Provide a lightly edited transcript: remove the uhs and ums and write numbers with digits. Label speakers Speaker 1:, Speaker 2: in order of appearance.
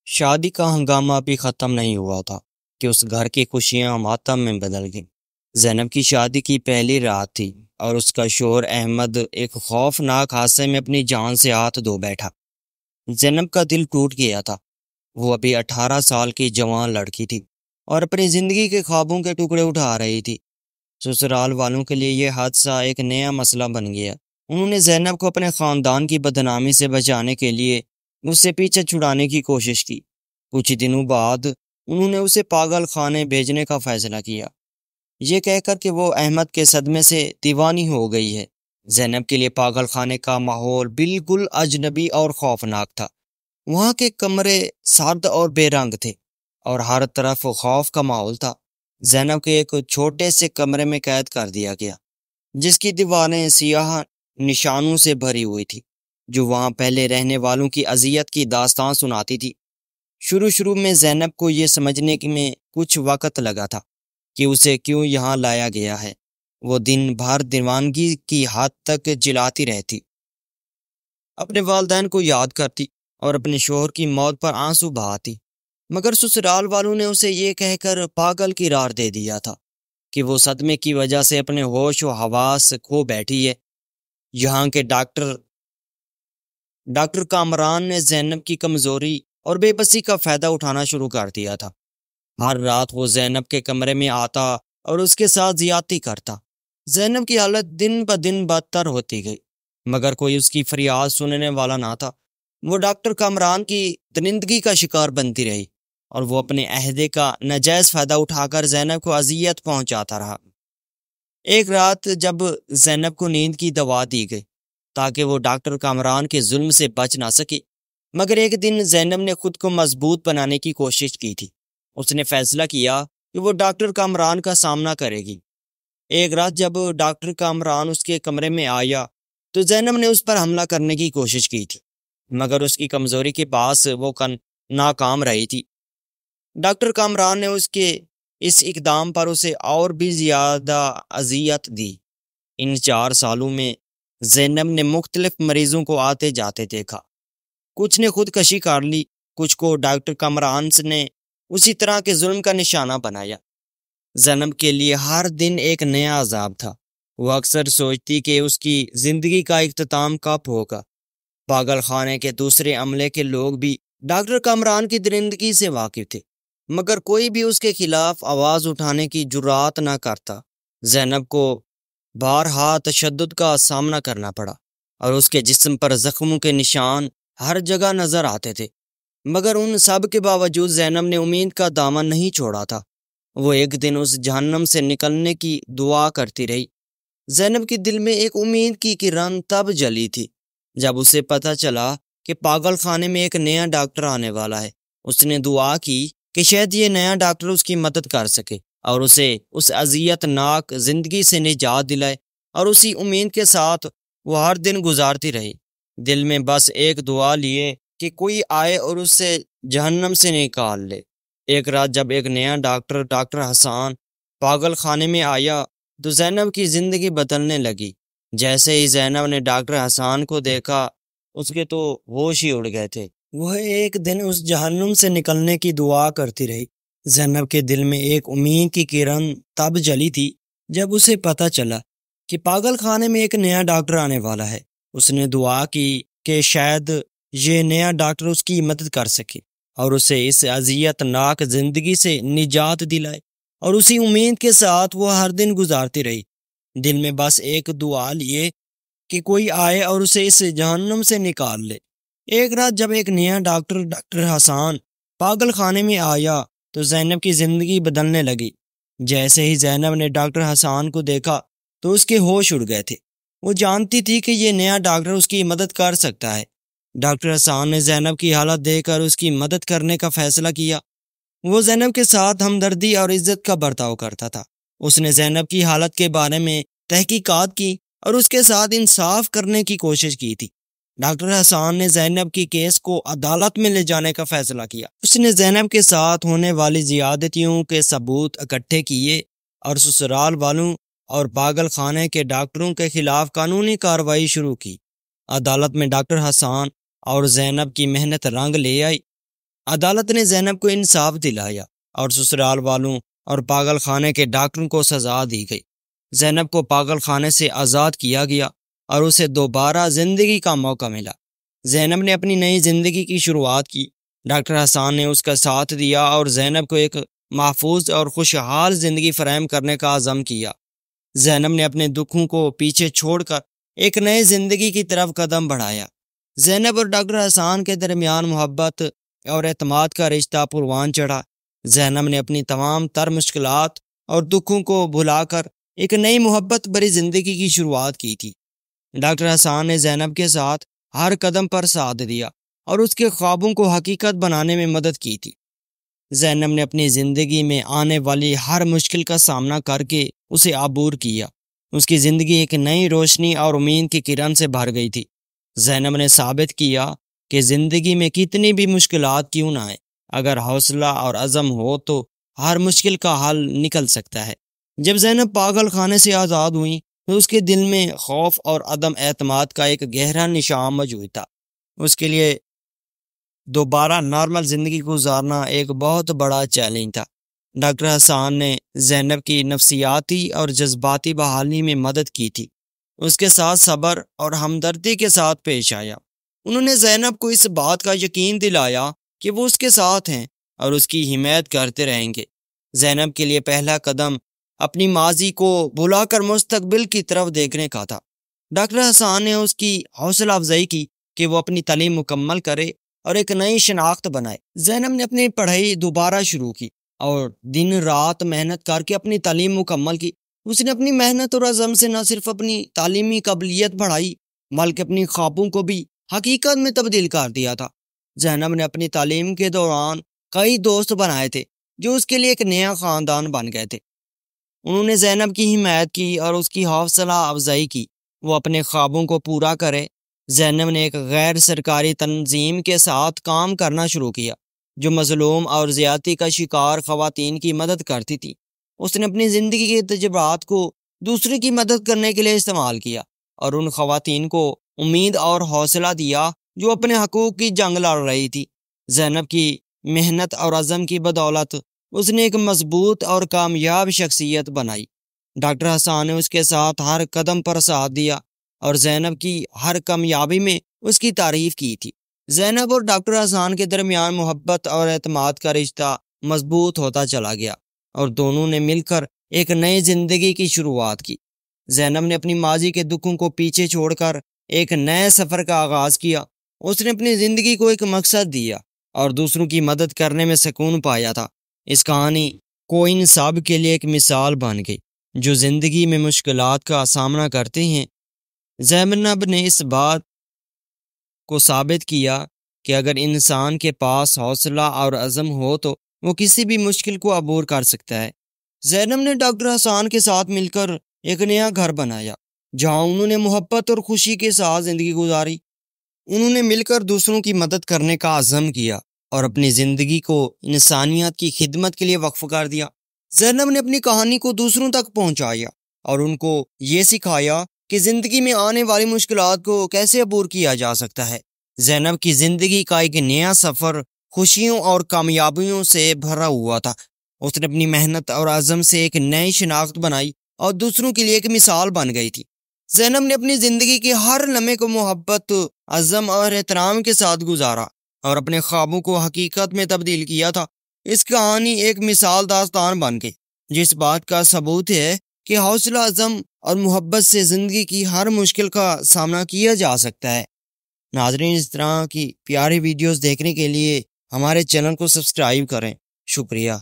Speaker 1: شادی کا ہنگامہ ابھی ختم نہیں ہوا تھا کہ اس گھر کی خوشیاں ماتم میں بدل گئیں۔ زینب کی شادی کی پہلی رات تھی اور اس کا شوہر احمد ایک خوفناک حادثے میں اپنی جان سے ہاتھ دھو بیٹھا۔ زینب کا دل ٹوٹ گیا تھا۔ وہ ابھی 18 سال کی جوان لڑکی تھی اور اپنی زندگی کے خوابوں کے ٹکڑے اٹھا رہی تھی۔ سسرال والوں کے لیے یہ حادثہ ایک نیا مسئلہ بن گیا۔ انہوں نے زینب کو اپنے خاندان کی بدنامی سے بچانے کے لیے اس سے پیچھے چھڑانے کی کوشش کی۔ کچھ دنوں بعد انہوں نے اسے پاگل خانے بھیجنے کا فیصلہ کیا، یہ کہہ کر کہ وہ احمد کے صدمے سے دیوانی ہو گئی ہے۔ زینب کے لیے پاگل خانے کا ماحول بالکل اجنبی اور خوفناک تھا۔ وہاں کے کمرے سرد اور بے رنگ تھے اور ہر طرف خوف کا ماحول تھا۔ زینب کے ایک چھوٹے سے کمرے میں قید کر دیا گیا، جس کی دیواریں سیاہ نشانوں سے بھری ہوئی تھی، جو وہاں پہلے رہنے والوں کی اذیت کی داستان سناتی تھی۔ شروع میں زینب کو یہ سمجھنے میں کچھ وقت لگا تھا کہ اسے کیوں یہاں لایا گیا ہے۔ وہ دن بھر دیوانگی کی حد تک جلاتی رہتی، اپنے والدین کو یاد کرتی اور اپنے شوہر کی موت پر آنسو بہاتی، مگر سسرال والوں نے اسے یہ کہہ کر پاگل قرار دے دیا تھا کہ وہ صدمے کی وجہ سے اپنے ہوش و حواس کھو بیٹھی ہے۔ یہاں کے ڈاکٹر کامران نے زینب کی کمزوری اور بے بسی کا فائدہ اٹھانا شروع کر دیا تھا۔ ہر رات وہ زینب کے کمرے میں آتا اور اس کے ساتھ زیادتی کرتا۔ زینب کی حالت دن بدن بدتر ہوتی گئی، مگر کوئی اس کی فریاد سننے والا نہ تھا۔ وہ ڈاکٹر کامران کی درندگی کا شکار بنتی رہی اور وہ اپنے عہدے کا ناجائز فائدہ اٹھا کر زینب کو اذیت پہنچاتا رہا۔ ایک رات جب زینب کو نیند کی دوا دی گئی تاکہ وہ ڈاکٹر کامران کے ظلم سے بچ نہ سکے، مگر ایک دن زینب نے خود کو مضبوط بنانے کی کوشش کی تھی۔ اس نے فیصلہ کیا کہ وہ ڈاکٹر کامران کا سامنا کرے گی۔ ایک رات جب ڈاکٹر کامران اس کے کمرے میں آیا تو زینب نے اس پر حملہ کرنے کی کوشش کی تھی، مگر اس کی کمزوری کے باعث وہ ناکام رہی تھی۔ ڈاکٹر کامران نے اس کے اس اقدام پر اسے اور بھی زیادہ اذیت دی۔ ان 4 سالوں میں زینب نے مختلف مریضوں کو آتے جاتے دیکھا۔ کچھ نے خودکشی کر لی، کچھ کو ڈاکٹر کامران نے اسی طرح کے ظلم کا نشانہ بنایا۔ زینب کے لیے ہر دن ایک نیا عذاب تھا۔ وہ اکثر سوچتی کہ اس کی زندگی کا اختتام کب ہوگا۔ پاگل خانے کے دوسرے عملے کے لوگ بھی ڈاکٹر کامران کی درندگی سے واقف تھے، مگر کوئی بھی اس کے خلاف آواز اٹھانے کی جرات نہ کرتا۔ زینب کو بارہا تشدد کا سامنا کرنا پڑا اور اس کے جسم پر زخموں کے نشان ہر جگہ نظر آتے تھے، مگر ان سب کے باوجود زینب نے امید کا دامن نہیں چھوڑا تھا۔ وہ ایک دن اس جہنم سے نکلنے کی دعا کرتی رہی۔ زینب کے دل میں ایک امید کی کرن تب جلی تھی جب اسے پتہ چلا کہ پاگل خانے میں ایک نیا ڈاکٹر آنے والا ہے۔ اس نے دعا کی کہ شاید یہ نیا ڈاکٹر اس کی مدد کر سکے اور اسے اس اذیت ناک زندگی سے نجات دلائے، اور اسی امید کے ساتھ وہ ہر دن گزارتی رہی، دل میں بس ایک دعا لیے کہ کوئی آئے اور اسے جہنم سے نکال لے۔ ایک رات جب ایک نیا ڈاکٹر حسان پاگل خانے میں آیا تو زینب کی زندگی بدلنے لگی۔ جیسے ہی زینب نے ڈاکٹر حسان کو دیکھا، اس کے تو ہوش ہی اڑ گئے تھے۔ وہ ایک دن اس جہنم سے نکلنے کی دعا کرتی رہی۔ زینب کے دل میں ایک امید کی کرن تب جلی تھی جب اسے پتہ چلا کہ پاگل خانے میں ایک نیا ڈاکٹر آنے والا ہے۔ اس نے دعا کی کہ شاید یہ نیا ڈاکٹر اس کی مدد کر سکے اور اسے اس اذیت ناک زندگی سے نجات دلائے، اور اسی امید کے ساتھ وہ ہر دن گزارتی رہی، دل میں بس ایک دعا لیے کہ کوئی آئے اور اسے اس جہنم سے نکال لے۔ ایک رات جب ایک نیا ڈاکٹر حسان پاگل خانے میں آیا تو زینب کی زندگی بدلنے لگی۔ جیسے ہی زینب نے ڈاکٹر حسان کو دیکھا تو اس کے ہوش اڑ گئے تھے۔ وہ جانتی تھی کہ یہ نیا ڈاکٹر اس کی مدد کر سکتا ہے۔ ڈاکٹر حسان نے زینب کی حالت دیکھ کر اس کی مدد کرنے کا فیصلہ کیا۔ وہ زینب کے ساتھ ہمدردی اور عزت کا برتاؤ کرتا تھا۔ اس نے زینب کی حالت کے بارے میں تحقیقات کی اور اس کے ساتھ انصاف کرنے کی کوشش کی تھی۔ ڈاکٹر حسان نے زینب کی کیس کو عدالت میں لے جانے کا فیصلہ کیا۔ اس نے زینب کے ساتھ ہونے والی زیادتیوں کے ثبوت اکٹھے کیے اور سسرال والوں اور پاگل خانے کے ڈاکٹروں کے خلاف قانونی کارروائی شروع کی۔ عدالت میں ڈاکٹر حسان اور زینب کی محنت رنگ لے آئی عدالت نے زینب کو انصاف دلایا اور سسرال والوں اور پاگل خانے کے ڈاکٹروں کو سزا دی گئی۔ زینب کو پاگل خانے سے آزاد کیا گیا اور اسے دوبارہ زندگی کا موقع ملا۔ زینب نے اپنی نئی زندگی کی شروعات کی۔ ڈاکٹر حسان نے اس کا ساتھ دیا اور زینب کو ایک محفوظ اور خوشحال زندگی فراہم کرنے کا عزم کیا۔ زینب نے اپنے دکھوں کو پیچھے چھوڑ کر ایک نئی زندگی کی طرف قدم بڑھایا۔ زینب اور ڈاکٹر حسان کے درمیان محبت اور اعتماد کا رشتہ پروان چڑھا۔ زینب نے اپنی تمام تر مشکلات اور دکھوں کو بھلا کر ایک نئی محبت بھری زندگی کی شروعات کی تھی۔ ڈاکٹر حسان نے زینب کے ساتھ ہر قدم پر ساتھ دیا اور اس کے خوابوں کو حقیقت بنانے میں مدد کی تھی۔ زینب نے اپنی زندگی میں آنے والی ہر مشکل کا سامنا کر کے اسے عبور کیا۔ اس کی زندگی ایک نئی روشنی اور امید کی کرن سے بھر گئی تھی۔ زینب نے ثابت کیا کہ زندگی میں کتنی بھی مشکلات کیوں نہ آئیں، اگر حوصلہ اور عزم ہو تو ہر مشکل کا حل نکل سکتا ہے۔ جب زینب پاگل خانے سے آزاد ہوئی تو اس کے دل میں خوف اور عدم اعتماد کا ایک گہرا نشان موجود تھا۔ اس کے لیے دوبارہ نارمل زندگی گزارنا ایک بہت بڑا چیلنج تھا۔ ڈاکٹر حسان نے زینب کی نفسیاتی اور جذباتی بحالی میں مدد کی تھی۔ اس کے ساتھ صبر اور ہمدردی کے ساتھ پیش آیا۔ انہوں نے زینب کو اس بات کا یقین دلایا کہ وہ اس کے ساتھ ہیں اور اس کی حمایت کرتے رہیں گے۔ زینب کے لیے پہلا قدم اپنی ماضی کو بھلا کر مستقبل کی طرف دیکھنے کا تھا۔ ڈاکٹر حسان نے اس کی حوصلہ افزائی کی کہ وہ اپنی تعلیم مکمل کرے اور ایک نئی شناخت بنائے۔ زینب نے اپنی پڑھائی دوبارہ شروع کی اور دن رات محنت کر کے اپنی تعلیم مکمل کی۔ اس نے اپنی محنت اور عزم سے نہ صرف اپنی تعلیمی قابلیت بڑھائی بلکہ اپنی خوابوں کو بھی حقیقت میں تبدیل کر دیا تھا۔ زینب نے اپنی تعلیم کے دوران کئی دوست بنائے تھے جو اس کے لیے ایک نیا خاندان بن گئے تھے۔ انہوں نے زینب کی حمایت کی اور اس کی حوصلہ افزائی کی وہ اپنے خوابوں کو پورا کرے۔ زینب نے ایک غیر سرکاری تنظیم کے ساتھ کام کرنا شروع کیا جو مظلوم اور زیادتی کا شکار خواتین کی مدد کرتی تھی۔ اس نے اپنی زندگی کے تجربات کو دوسرے کی مدد کرنے کے لیے استعمال کیا اور ان خواتین کو امید اور حوصلہ دیا جو اپنے حقوق کی جنگ لڑ رہی تھی۔ زینب کی محنت اور عزم کی بدولت اس نے ایک مضبوط اور کامیاب شخصیت بنائی۔ ڈاکٹر حسان نے اس کے ساتھ ہر قدم پر ساتھ دیا اور زینب کی ہر کامیابی میں اس کی تعریف کی تھی۔ زینب اور ڈاکٹر حسان کے درمیان محبت اور اعتماد کا رشتہ مضبوط ہوتا چلا گیا اور دونوں نے مل کر ایک نئی زندگی کی شروعات کی۔ زینب نے اپنی ماضی کے دکھوں کو پیچھے چھوڑ کر ایک نئے سفر کا آغاز کیا۔ اس نے اپنی زندگی کو ایک مقصد دیا اور دوسروں کی مدد کرنے میں سکون پایا تھا۔ اس کہانی کو ان سب کے لیے ایک مثال بن گئی جو زندگی میں مشکلات کا سامنا کرتے ہیں۔ زینب نے اس بات کو ثابت کیا کہ اگر انسان کے پاس حوصلہ اور عزم ہو تو وہ کسی بھی مشکل کو عبور کر سکتا ہے۔ زینب نے ڈاکٹر حسان کے ساتھ مل کر ایک نیا گھر بنایا جہاں انہوں نے محبت اور خوشی کے ساتھ زندگی گزاری۔ انہوں نے مل کر دوسروں کی مدد کرنے کا عزم کیا اور اپنی زندگی کو انسانیت کی خدمت کے لیے وقف کر دیا۔ زینب نے اپنی کہانی کو دوسروں تک پہنچایا اور ان کو یہ سکھایا کہ زندگی میں آنے والی مشکلات کو کیسے عبور کیا جا سکتا ہے۔ زینب کی زندگی کا ایک نیا سفر خوشیوں اور کامیابیوں سے بھرا ہوا تھا۔ اس نے اپنی محنت اور عزم سے ایک نئی شناخت بنائی اور دوسروں کے لیے ایک مثال بن گئی تھی۔ زینب نے اپنی زندگی کے ہر لمحے کو محبت، عزم اور احترام کے ساتھ گزارا اور اپنے خوابوں کو حقیقت میں تبدیل کیا تھا۔ اس کہانی ایک مثال داستان بن گئی جس بات کا ثبوت ہے کہ حوصلہ، عزم اور محبت سے زندگی کی ہر مشکل کا سامنا کیا جا سکتا ہے۔ ناظرین، اس طرح کی پیاری ویڈیوز دیکھنے کے لیے ہمارے چینل کو سبسکرائب کریں۔ شکریہ۔